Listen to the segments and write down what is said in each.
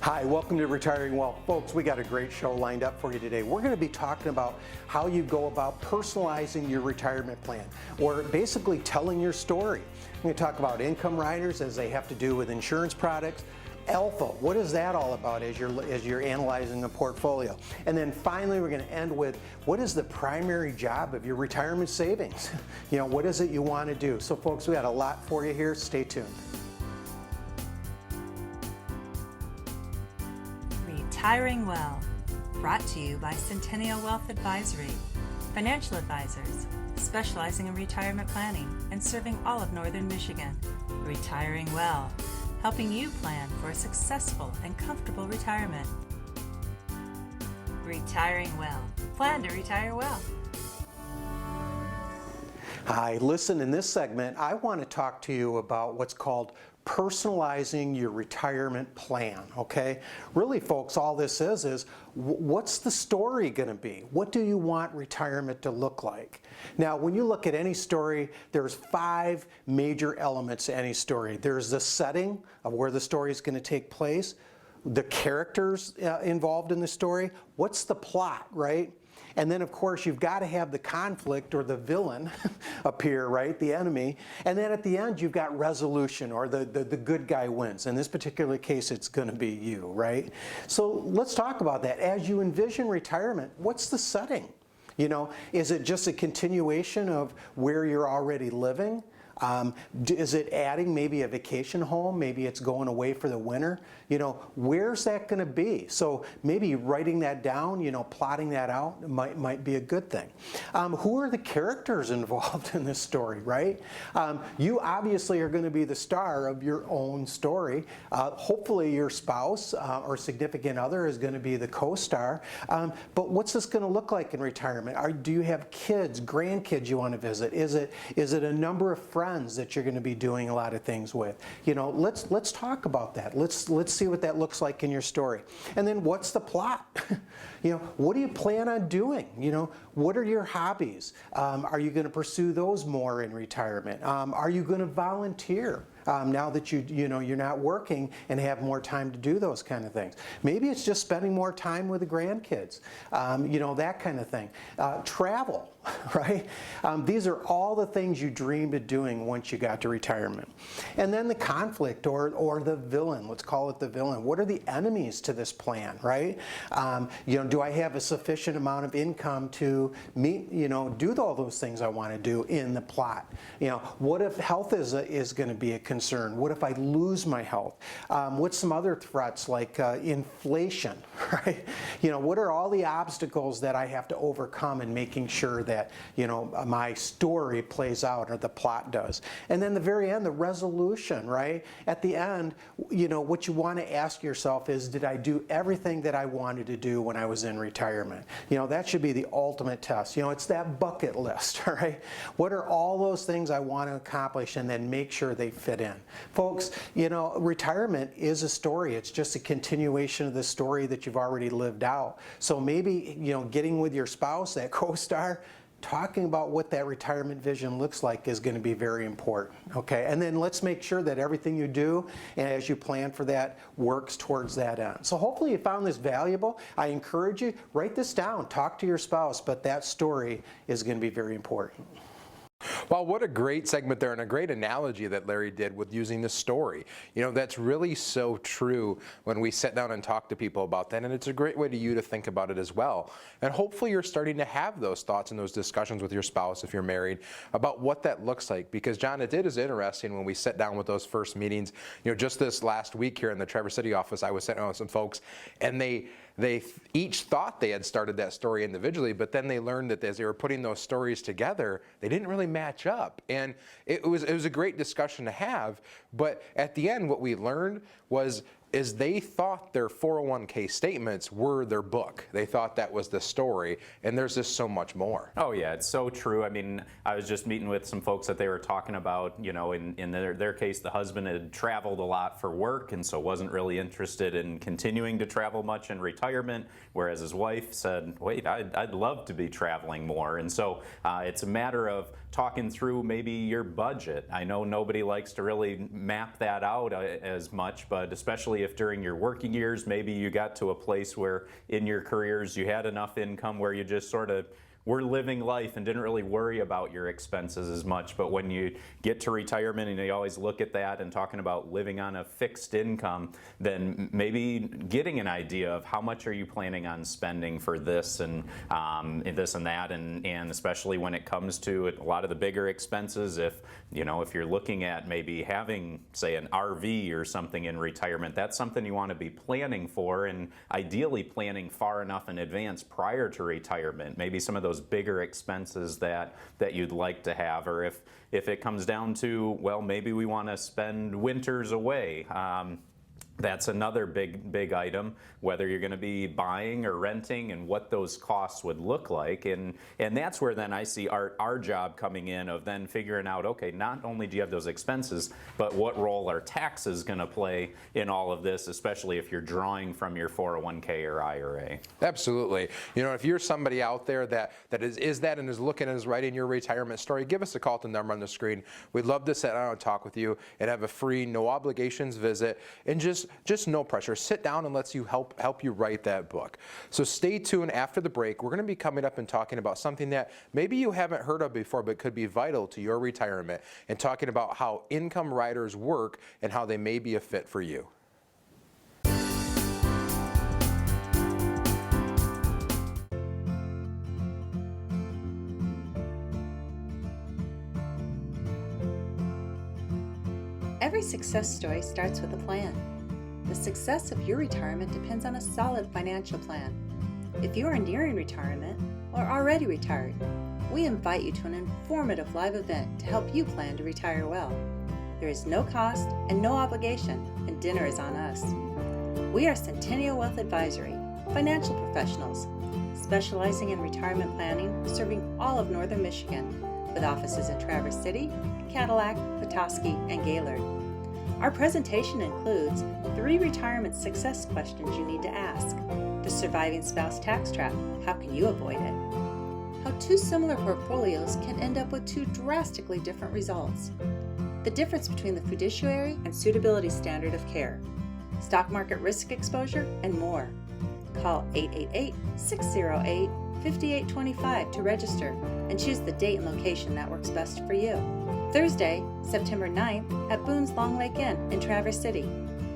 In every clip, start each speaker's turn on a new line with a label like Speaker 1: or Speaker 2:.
Speaker 1: Hi, welcome to Retiring Well. Folks, we got a great show lined up for you today. We're going to be talking about how you go about personalizing your retirement plan, or basically telling your story. We're going to talk about income riders as they have to do with insurance products. Alpha, what is that all about as you're analyzing a portfolio? And then finally, we're going to end with what is the primary job of your retirement savings? What is it you want to do? So folks, we got a lot for you here. Stay tuned.
Speaker 2: Retiring Well, brought to you by Centennial Wealth Advisory, financial advisors specializing in retirement planning and serving all of Northern Michigan. Retiring Well, helping you plan for a successful and comfortable retirement. Retiring Well, plan to retire well.
Speaker 1: Hi, listen, in this segment, I want to talk to you about what's called personalizing your retirement plan, okay? Really, folks, all this is what's the story going to be? What do you want retirement to look like? Now, when you look at any story, there's 5 major elements to any story. There's the setting of where the story is going to take place, the characters involved in the story, what's the plot, right? And then, of course, you've got to have the conflict or the villain appear, right? The enemy. And then at the end, you've got resolution, or the good guy wins. In this particular case, it's going to be you, right? So let's talk about that. As you envision retirement, what's the setting? Is it just a continuation of where you're already living? Is it adding maybe a vacation home? Maybe it's going away for the winter? Where's that going to be? So maybe writing that down, plotting that out might be a good thing. Who are the characters involved in this story, right? You obviously are going to be the star of your own story. Hopefully your spouse or significant other is going to be the co-star. But what's this going to look like in retirement? Do you have kids, grandkids you want to visit? Is it a number of friends that you're going to be doing a lot of things with? Let's talk about that. Let's see what that looks like in your story. And then what's the plot? What do you plan on doing? What are your hobbies? Are you going to pursue those more in retirement? Are you going to volunteer? Now that you're not working and have more time to do those kind of things. Maybe it's just spending more time with the grandkids, that kind of thing. Travel, right? These are all the things you dreamed of doing once you got to retirement. And then the conflict or the villain, let's call it the villain. What are the enemies to this plan, right? Do I have a sufficient amount of income to meet, do all those things I want to do in the plot? What if health is going to be a concern? What if I lose my health? What's some other threats like inflation, right? What are all the obstacles that I have to overcome in making sure that, my story plays out or the plot does? And then the very end, the resolution, right? At the end, what you want to ask yourself is, did I do everything that I wanted to do when I was in retirement? That should be the ultimate test. It's that bucket list, right? What are all those things I want to accomplish, and then make sure they fit in. Folks, retirement is a story. It's just a continuation of the story that you've already lived out. So maybe, getting with your spouse, that co-star, talking about what that retirement vision looks like is going to be very important, okay? And then let's make sure that everything you do and as you plan for that works towards that end. So hopefully you found this valuable. I encourage you, write this down, talk to your spouse, but that story is going to be very important.
Speaker 3: Well, what a great segment there, and a great analogy that Larry did with using the story. That's really so true when we sit down and talk to people about that, and it's a great way to think about it as well. And hopefully you're starting to have those thoughts and those discussions with your spouse if you're married about what that looks like. Because, John, it is interesting when we sit down with those first meetings. Just this last week here in the Traverse City office, I was sitting down with some folks, and they each thought they had started that story individually, but then they learned that as they were putting those stories together, they didn't really match up. And it was a great discussion to have, but at the end what we learned is they thought their 401k statements were their book. They thought that was the story, and there's just so much more.
Speaker 4: Oh yeah, it's so true. I mean, I was just meeting with some folks that they were talking about, in their case, the husband had traveled a lot for work and so wasn't really interested in continuing to travel much in retirement, whereas his wife said, wait, I'd love to be traveling more. And so it's a matter of talking through maybe your budget. I know nobody likes to really map that out as much, but especially if during your working years, maybe you got to a place where in your careers you had enough income where you just sort of were living life and didn't really worry about your expenses as much. But when you get to retirement and you always look at that and talking about living on a fixed income, then maybe getting an idea of how much are you planning on spending for this and this and that, and especially when it comes to a lot of the bigger expenses, if you're looking at maybe having, say, an RV or something in retirement, that's something you want to be planning for, and ideally planning far enough in advance prior to retirement. Maybe some of those bigger expenses that you'd like to have, or if it comes down to, well, maybe we want to spend winters away. That's another big item, whether you're going to be buying or renting and what those costs would look like. And that's where then I see our job coming in of then figuring out, okay, not only do you have those expenses, but what role are taxes going to play in all of this, especially if you're drawing from your 401k or IRA.
Speaker 3: Absolutely. If you're somebody out there that is that and is looking and is writing your retirement story, give us a call at the number on the screen. We'd love to sit down and talk with you and have a free, no obligations visit, and just no pressure. Sit down and let's help you write that book. So stay tuned after the break. We're going to be coming up and talking about something that maybe you haven't heard of before but could be vital to your retirement, and talking about how income riders work and how they may be a fit for you.
Speaker 2: Every success story starts with a plan. The success of your retirement depends on a solid financial plan. If you are nearing retirement or already retired, we invite you to an informative live event to help you plan to retire well. There is no cost and no obligation, and dinner is on us. We are Centennial Wealth Advisory, financial professionals, specializing in retirement planning, serving all of northern Michigan, with offices in Traverse City, Cadillac, Petoskey, and Gaylord. Our presentation includes 3 retirement success questions you need to ask. The surviving spouse tax trap, how can you avoid it? How 2 similar portfolios can end up with 2 drastically different results. The difference between the fiduciary and suitability standard of care. Stock market risk exposure, and more. Call 888-608-5825 to register and choose the date and location that works best for you. Thursday, September 9th at Boone's Long Lake Inn in Traverse City.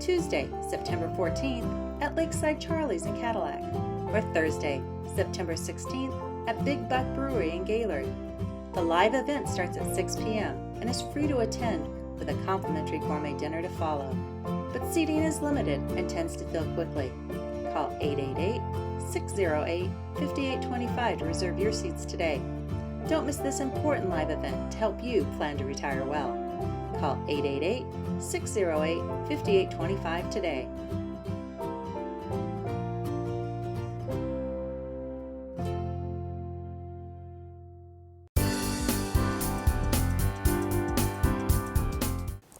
Speaker 2: Tuesday, September 14th at Lakeside Charlie's in Cadillac. Or Thursday, September 16th at Big Buck Brewery in Gaylord. The live event starts at 6 p.m. and is free to attend, with a complimentary gourmet dinner to follow. But seating is limited and tends to fill quickly. Call 888-608-5825 to reserve your seats today. Don't miss this important live event to help you plan to retire well. Call 888-608-5825 today.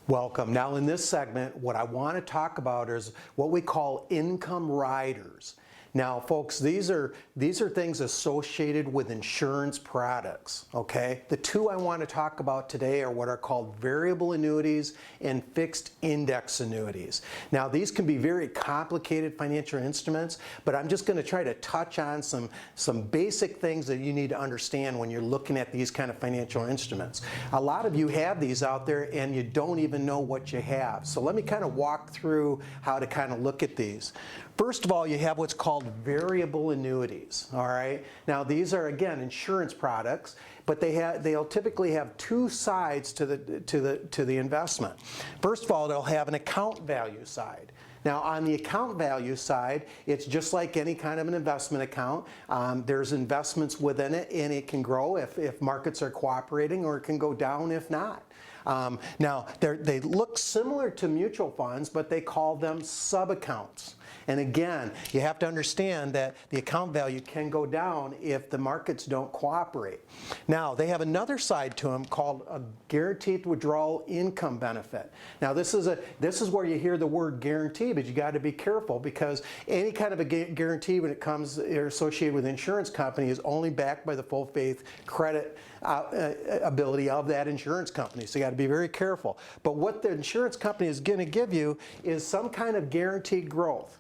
Speaker 1: Welcome. Now in this segment, what I want to talk about is what we call income riders. Now folks, these are things associated with insurance products, okay? The 2 I want to talk about today are what are called variable annuities and fixed index annuities. Now these can be very complicated financial instruments, but I'm just going to try to touch on some basic things that you need to understand when you're looking at these kind of financial instruments. A lot of you have these out there and you don't even know what you have. So let me kind of walk through how to kind of look at these. First of all, you have what's called variable annuities, all right? Now these are, again, insurance products, but they'll typically have 2 sides to the investment. First of all, they'll have an account value side. Now on the account value side, it's just like any kind of an investment account. There's investments within it, and it can grow if markets are cooperating, or it can go down if not. Now they look similar to mutual funds, but they call them sub-accounts. And again, you have to understand that the account value can go down if the markets don't cooperate. Now, they have another side to them called a guaranteed withdrawal income benefit. Now, this is where you hear the word guarantee, but you got to be careful, because any kind of a guarantee when it comes or associated with insurance company is only backed by the full faith credit ability of that insurance company. So you got to be very careful. But what the insurance company is going to give you is some kind of guaranteed growth,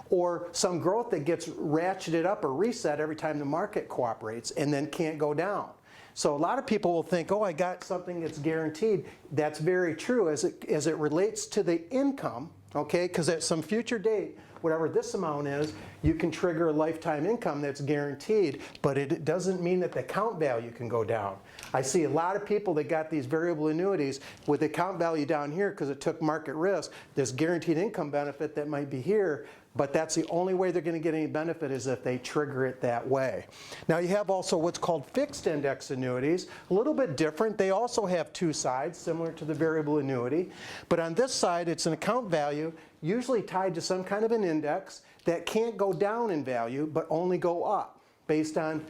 Speaker 1: or some growth that gets ratcheted up or reset every time the market cooperates and then can't go down. So a lot of people will think, oh, I got something that's guaranteed. That's very true as it relates to the income, okay? Because at some future date, whatever this amount is, you can trigger a lifetime income that's guaranteed, but it doesn't mean that the account value can go down. I see a lot of people that got these variable annuities with the account value down here because it took market risk, this guaranteed income benefit that might be here, but that's the only way they're going to get any benefit is if they trigger it that way. Now you have also what's called fixed index annuities, a little bit different. They also have two sides similar to the variable annuity, but on this side it's an account value usually tied to some kind of an index that can't go down in value but only go up based on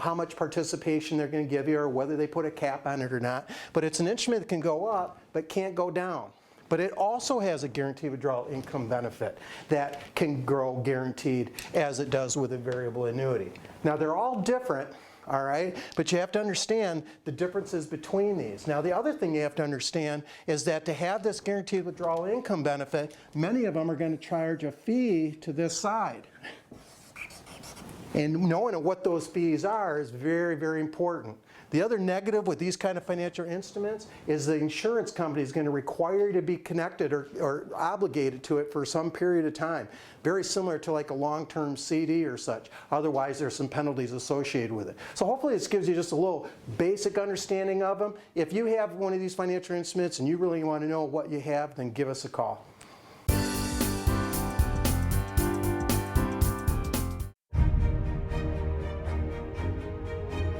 Speaker 1: how much participation they're going to give you or whether they put a cap on it or not. But it's an instrument that can go up but can't go down. But it also has a guaranteed withdrawal income benefit that can grow guaranteed as it does with a variable annuity. Now they're all different, all right, but you have to understand the differences between these. Now the other thing you have to understand is that to have this guaranteed withdrawal income benefit, many of them are going to charge a fee to this side. And knowing what those fees are is very, very important. The other negative with these kind of financial instruments is the insurance company is going to require you to be connected or obligated to it for some period of time. Very similar to like a long-term CD or such. Otherwise, there's some penalties associated with it. So hopefully this gives you just a little basic understanding of them. If you have one of these financial instruments and you really want to know what you have, then give us a call.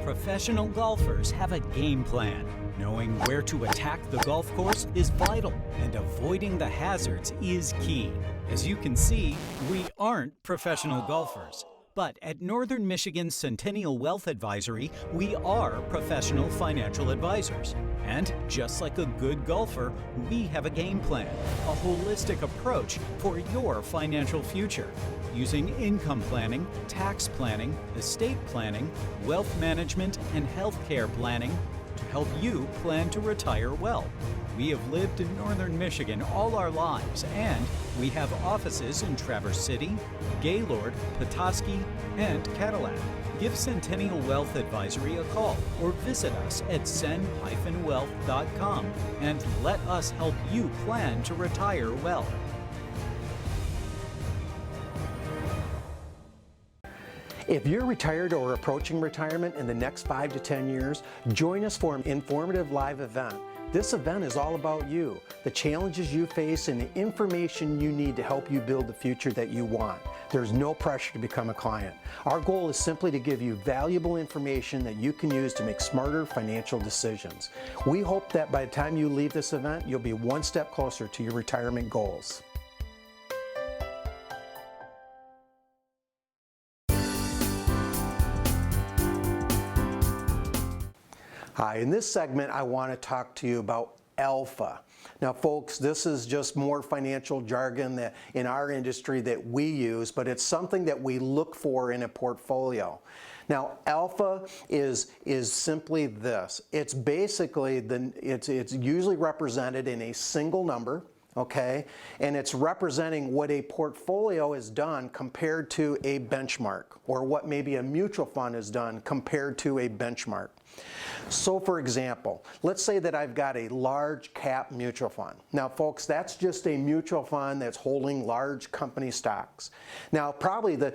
Speaker 5: Professional golfers have a game plan. Knowing where to attack the golf course is vital, and avoiding the hazards is key. As you can see, we aren't professional golfers. But at Northern Michigan's Centennial Wealth Advisory, we are professional financial advisors. And just like a good golfer, we have a game plan, a holistic approach for your financial future, using income planning, tax planning, estate planning, wealth management, and healthcare planning to help you plan to retire well. We have lived in Northern Michigan all our lives, and we have offices in Traverse City, Gaylord, Petoskey, and Cadillac. Give Centennial Wealth Advisory a call or visit us at cen-wealth.com and let us help you plan to retire well.
Speaker 1: If you're retired or approaching retirement in the next 5 to 10 years, join us for an informative live event. This event is all about you, the challenges you face, and the information you need to help you build the future that you want. There's no pressure to become a client. Our goal is simply to give you valuable information that you can use to make smarter financial decisions. We hope that by the time you leave this event, you'll be one step closer to your retirement goals. Hi, in this segment, I want to talk to you about alpha. Now, folks, this is just more financial jargon that in our industry that we use, but it's something that we look for in a portfolio. Now, alpha is simply this. It's basically it's usually represented in a single number. Okay, and it's representing what a portfolio has done compared to a benchmark, or what maybe a mutual fund has done compared to a benchmark. So for example, let's say that I've got a large cap mutual fund. Now folks, that's just a mutual fund that's holding large company stocks. Now probably the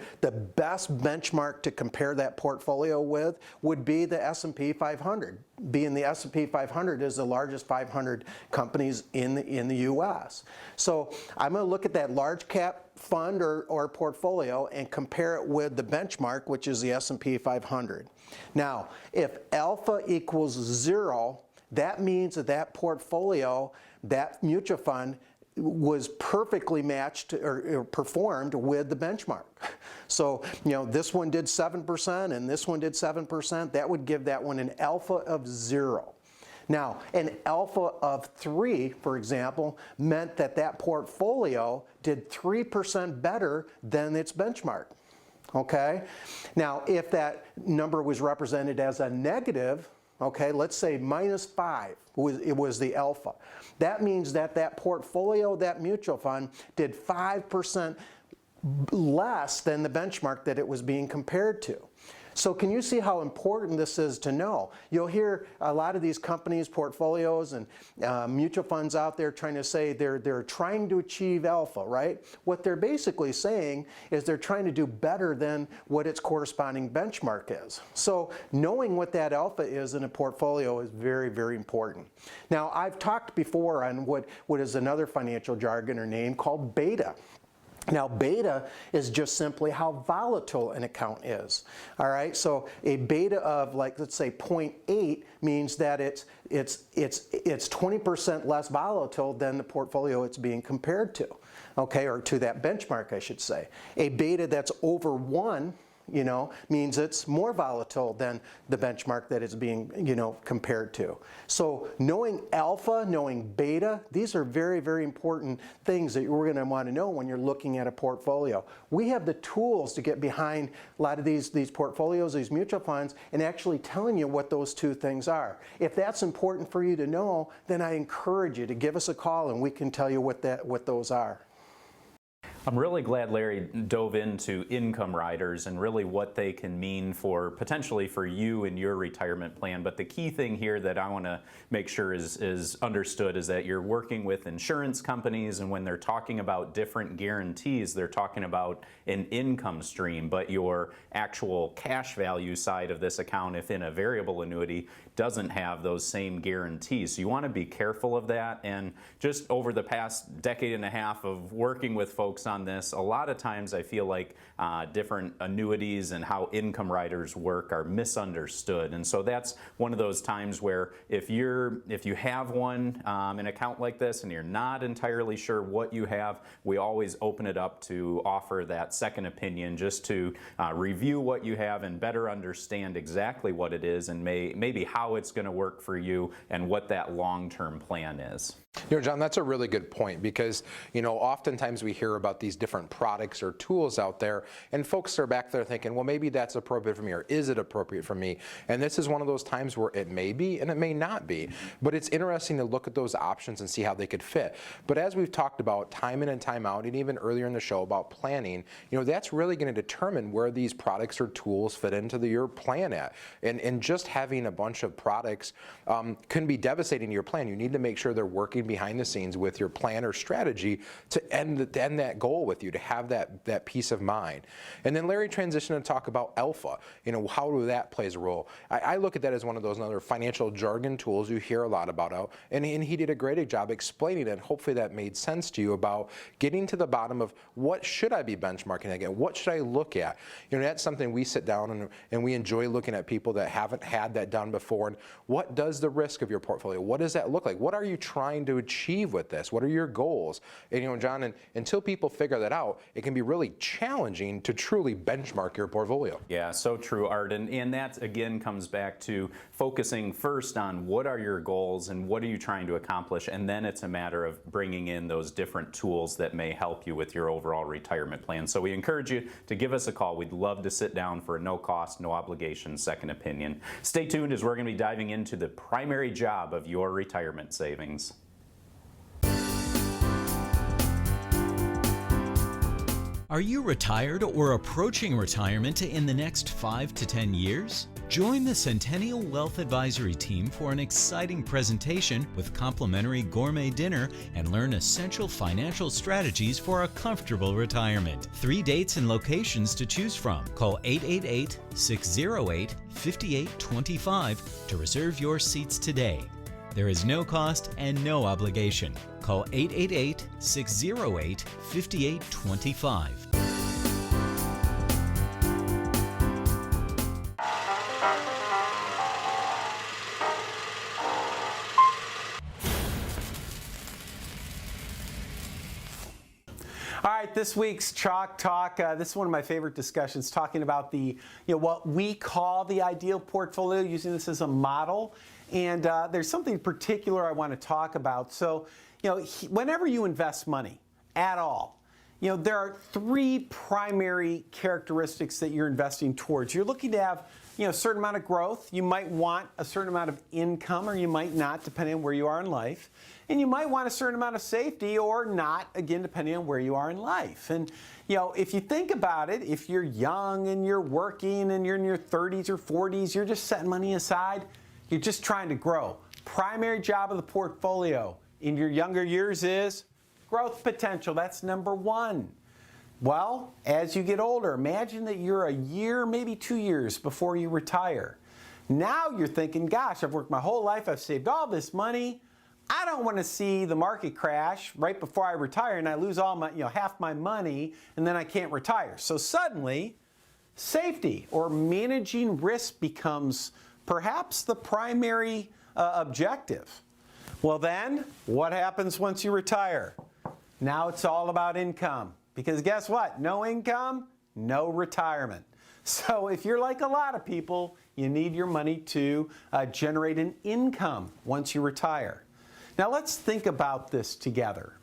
Speaker 1: best benchmark to compare that portfolio with would be the S&P 500. Being the S&P 500 is the largest 500 companies in the US. So I'm going to look at that large cap fund or portfolio and compare it with the benchmark, which is the S&P 500. Now, if alpha equals 0, that means that portfolio, that mutual fund, was perfectly matched or performed with the benchmark. So, this one did 7% and this one did 7%. That would give that one an alpha of 0. Now, an alpha of 3, for example, meant that that portfolio did 3% better than its benchmark. Okay? Now, if that number was represented as a negative, okay, let's say -5, it was the alpha. That means that that portfolio, that mutual fund, did 5% less than the benchmark that it was being compared to. So can you see how important this is to know? You'll hear a lot of these companies, portfolios, and mutual funds out there trying to say they're trying to achieve alpha, right? What they're basically saying is they're trying to do better than what its corresponding benchmark is. So knowing what that alpha is in a portfolio is very, very important. Now, I've talked before on what is another financial jargon or name called beta. Now, beta is just simply how volatile an account is. All right, so a beta of, like, let's say 0.8 means that it's 20% less volatile than the portfolio it's being compared to, okay, or to that benchmark, I should say. A beta that's over 1, means it's more volatile than the benchmark that it's being, compared to. So knowing alpha, knowing beta, these are very, very important things that you're going to want to know when you're looking at a portfolio. We have the tools to get behind a lot of these portfolios, these mutual funds, and actually telling you what those two things are. If that's important for you to know, then I encourage you to give us a call and we can tell you what those are.
Speaker 4: I'm really glad Larry dove into income riders and really what they can mean for potentially for you and your retirement plan. But the key thing here that I want to make sure is understood is that you're working with insurance companies, and when they're talking about different guarantees, they're talking about an income stream, but your actual cash value side of this account, if in a variable annuity, doesn't have those same guarantees. So you want to be careful of that. And just over the past decade and a half of working with folks on this, a lot of times I feel like different annuities and how income riders work are misunderstood. And so that's one of those times where if you have an account like this and you're not entirely sure what you have, we always open it up to offer that second opinion, just to review what you have and better understand exactly what it is and maybe how it's going to work for you and what that long-term plan is.
Speaker 3: John, that's a really good point because, oftentimes we hear about these different products or tools out there and folks are back there thinking, well, maybe that's appropriate for me, or is it appropriate for me? And this is one of those times where it may be and it may not be, but it's interesting to look at those options and see how they could fit. But as we've talked about time in and time out, and even earlier in the show about planning, that's really going to determine where these products or tools fit into your plan at. And just having a bunch of products can be devastating to your plan. You need to make sure they're working behind the scenes with your plan or strategy to end that goal with you, to have that peace of mind. And then Larry transitioned to talk about alpha. How that plays a role. I look at that as one of those other financial jargon tools you hear a lot about. And he did a great job explaining it. Hopefully that made sense to you about getting to the bottom of what should I be benchmarking again? What should I look at? That's something we sit down and we enjoy looking at people that haven't had that done before. And what does the risk of your portfolio? What does that look like? What are you trying to achieve with this? What are your goals? And John, until people figure that out, it can be really challenging to truly benchmark your portfolio.
Speaker 4: Yeah, so true, Art. And that again comes back to focusing first on what are your goals and what are you trying to accomplish, and then it's a matter of bringing in those different tools that may help you with your overall retirement plan. So we encourage you to give us a call. We'd love to sit down for a no cost, no obligation second opinion. Stay tuned as we're going to be diving into the primary job of your retirement savings.
Speaker 5: Are you retired or approaching retirement in the next 5 to 10 years? Join the Centennial Wealth Advisory team for an exciting presentation with complimentary gourmet dinner and learn essential financial strategies for a comfortable retirement. 3 dates and locations to choose from. Call 888-608-5825 to reserve your seats today. There is no cost and no obligation. Call 888-608-5825.
Speaker 6: this week's Chalk Talk, this is one of my favorite discussions, talking about the, what we call the ideal portfolio, using this as a model. And there's something particular I want to talk about. So, whenever you invest money at all, there are three primary characteristics that you're investing towards. You're looking to have, a certain amount of growth. You might want a certain amount of income, or you might not, depending on where you are in life. And you might want a certain amount of safety or not, again, depending on where you are in life. And, if you think about it, if you're young and you're working and you're in your 30s or 40s, you're just setting money aside, you're just trying to grow. Primary job of the portfolio in your younger years is growth potential. That's number one. Well, as you get older, imagine that you're a year, maybe 2 years before you retire. Now you're thinking, gosh, I've worked my whole life, I've saved all this money. I don't want to see the market crash right before I retire and I lose all my, half my money, and then I can't retire. So suddenly, safety or managing risk becomes perhaps the primary objective. Well then, what happens once you retire? Now it's all about income. Because guess what? No income, no retirement. So if you're like a lot of people, you need your money to generate an income once you retire. Now let's think about this together.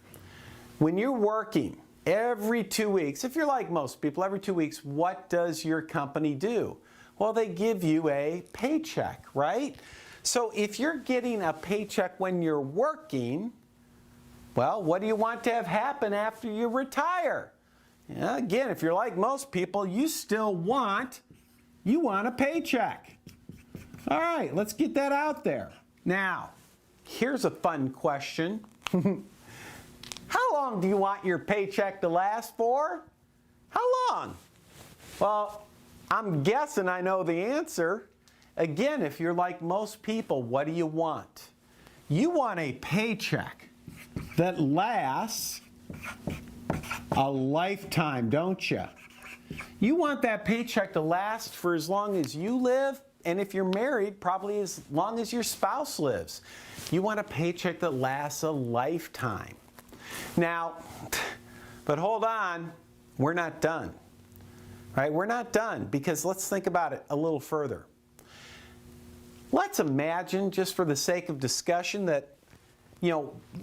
Speaker 6: When you're working every 2 weeks, if you're like most people, every 2 weeks, what does your company do? Well, they give you a paycheck, right? So if you're getting a paycheck when you're working, well, what do you want to have happen after you retire? Again, if you're like most people, you still want a paycheck. All right, let's get that out there. Now, here's a fun question. How long do you want your paycheck to last for? How long? Well, I'm guessing I know the answer. Again, if you're like most people, what do you want? You want a paycheck that lasts a lifetime, don't you? You want that paycheck to last for as long as you live, and if you're married, probably as long as your spouse lives. You want a paycheck that lasts a lifetime. Now, but hold on, we're not done. Right? We're not done, because let's think about it a little further. Let's imagine, just for the sake of discussion, that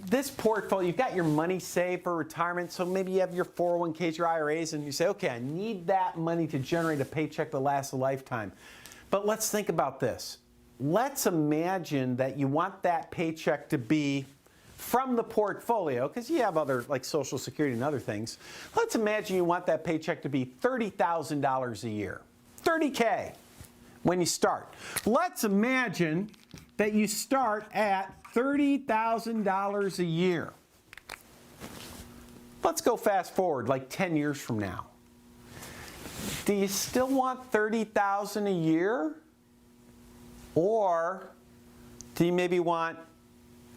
Speaker 6: this portfolio, you've got your money saved for retirement, so maybe you have your 401ks, your IRAs, and you say, okay, I need that money to generate a paycheck that lasts a lifetime. But let's think about this. Let's imagine that you want that paycheck to be from the portfolio, because you have other, like Social Security and other things. Let's imagine you want that paycheck to be $30,000 a year. $30K when you start. Let's imagine that you start at $30,000 a year. Let's go fast forward like 10 years from now. Do you still want $30,000 a year? Or do you maybe want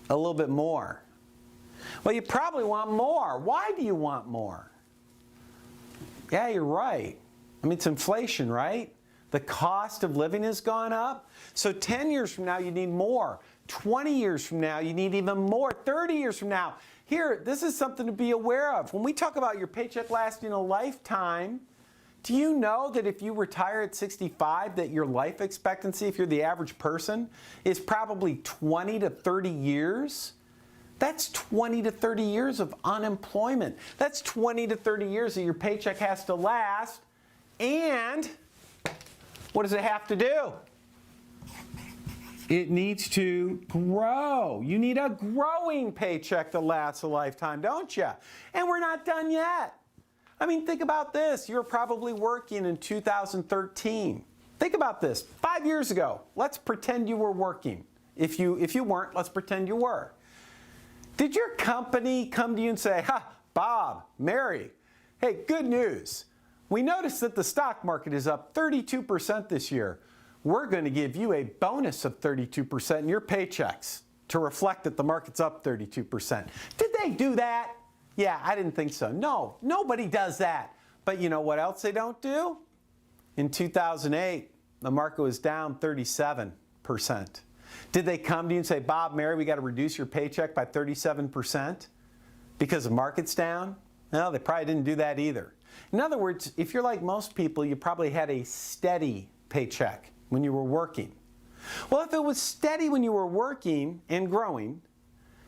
Speaker 6: a little bit more? Well, you probably want more. Why do you want more? Yeah, you're right. I mean, it's inflation, right? The cost of living has gone up. So 10 years from now, you need more. 20 years from now, you need even more. 30 years from now. Here, this is something to be aware of. When we talk about your paycheck lasting a lifetime, do you know that if you retire at 65, that your life expectancy, if you're the average person, is probably 20 to 30 years? That's 20 to 30 years of unemployment. That's 20 to 30 years that your paycheck has to last. And what does it have to do? It needs to grow. You need a growing paycheck that lasts a lifetime, don't you? And we're not done yet. I mean, think about this. You were probably working in 2013. Think about this. 5 years ago, let's pretend you were working. If you weren't, let's pretend you were. Did your company come to you and say, Bob, Mary, hey, good news. We noticed that the stock market is up 32% this year. We're going to give you a bonus of 32% in your paychecks to reflect that the market's up 32%. Did they do that? Yeah, I didn't think so. No, nobody does that. But you know what else they don't do? In 2008, the market was down 37%. Did they come to you and say, Bob, Mary, we got to reduce your paycheck by 37% because the market's down? No, they probably didn't do that either. In other words, if you're like most people, you probably had a steady paycheck when you were working. Well, if it was steady when you were working and growing,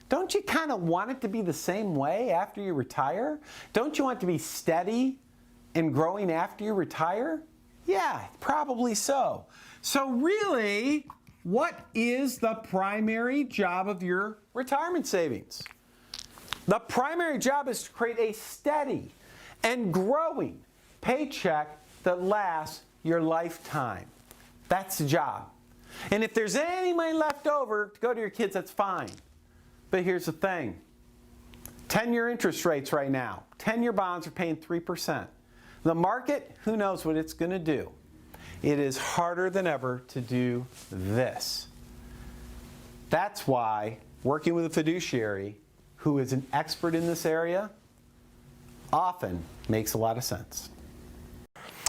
Speaker 6: don't you kind of want it to be the same way after you retire? Don't you want it to be steady and growing after you retire? Yeah, probably so. So really, what is the primary job of your retirement savings? The primary job is to create a steady and growing paycheck that lasts your lifetime. That's the job. And if there's any money left over to go to your kids, that's fine. But here's the thing. 10-year interest rates right now. 10-year bonds are paying 3%. The market, who knows what it's going to do. It is harder than ever to do this. That's why working with a fiduciary who is an expert in this area often makes a lot of sense.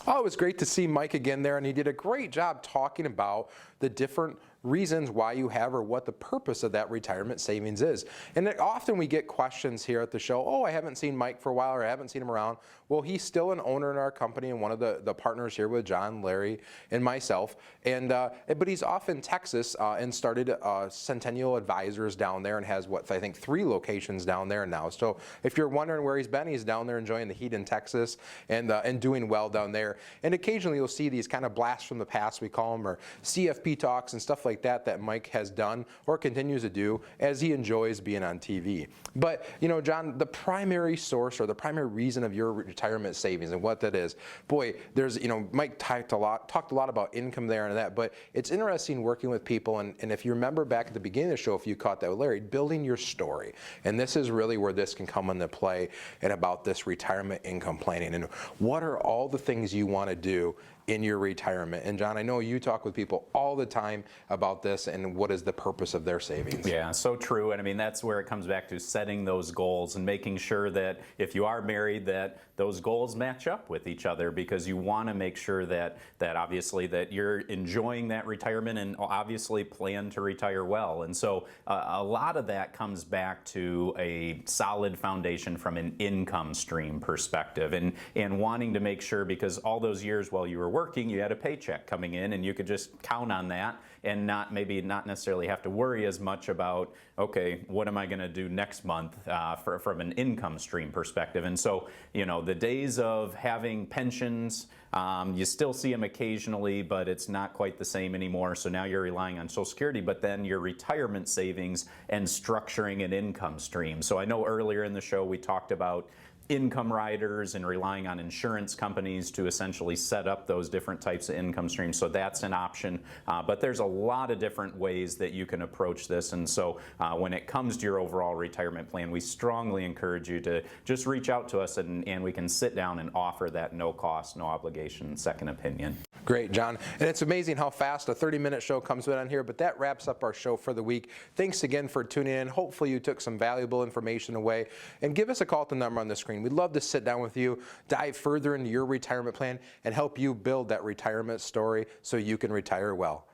Speaker 3: Oh, it was great to see Mike again there, and he did a great job talking about the different reasons why you have or what the purpose of that retirement savings is. And often we get questions here at the show, oh, I haven't seen Mike for a while, or I haven't seen him around. Well, he's still an owner in our company and one of the partners here with John, Larry, and myself. And but he's off in Texas and started Centennial Advisors down there and has, what, I think 3 locations down there now. So if you're wondering where he's been, he's down there enjoying the heat in Texas and doing well down there. And occasionally you'll see these kind of blasts from the past, we call them, or CFP talks and stuff like that Mike has done or continues to do as he enjoys being on TV. But, you know, John, the primary source or the primary reason of your retirement savings and what that is, boy, there's, you know, Mike talked a lot about income there and that, but it's interesting working with people, and if you remember back at the beginning of the show, if you caught that with Larry, building your story. And this is really where this can come into play and about this retirement income planning and what are all the things you want to do in your retirement. And John, I know you talk with people all the time about this and what is the purpose of their savings.
Speaker 4: Yeah, so true. And I mean, that's where it comes back to setting those goals and making sure that if you are married, that those goals match up with each other, because you want to make sure that obviously that you're enjoying that retirement and obviously plan to retire well. And so a lot of that comes back to a solid foundation from an income stream perspective and wanting to make sure, because all those years while you were working, you had a paycheck coming in and you could just count on that and not necessarily have to worry as much about, okay, what am I going to do next month from an income stream perspective. And so, you know, the days of having pensions, you still see them occasionally, but it's not quite the same anymore. So now you're relying on Social Security, but then your retirement savings and structuring an income stream. So I know earlier in the show we talked about income riders and relying on insurance companies to essentially set up those different types of income streams. So that's an option. But there's a lot of different ways that you can approach this. And so when it comes to your overall retirement plan, we strongly encourage you to just reach out to us and we can sit down and offer that no cost, no obligation second opinion.
Speaker 3: Great, John. And it's amazing how fast a 30-minute show comes in on here, but that wraps up our show for the week. Thanks again for tuning in. Hopefully you took some valuable information away. And give us a call at the number on the screen. We'd love to sit down with you, dive further into your retirement plan, and help you build that retirement story so you can retire well.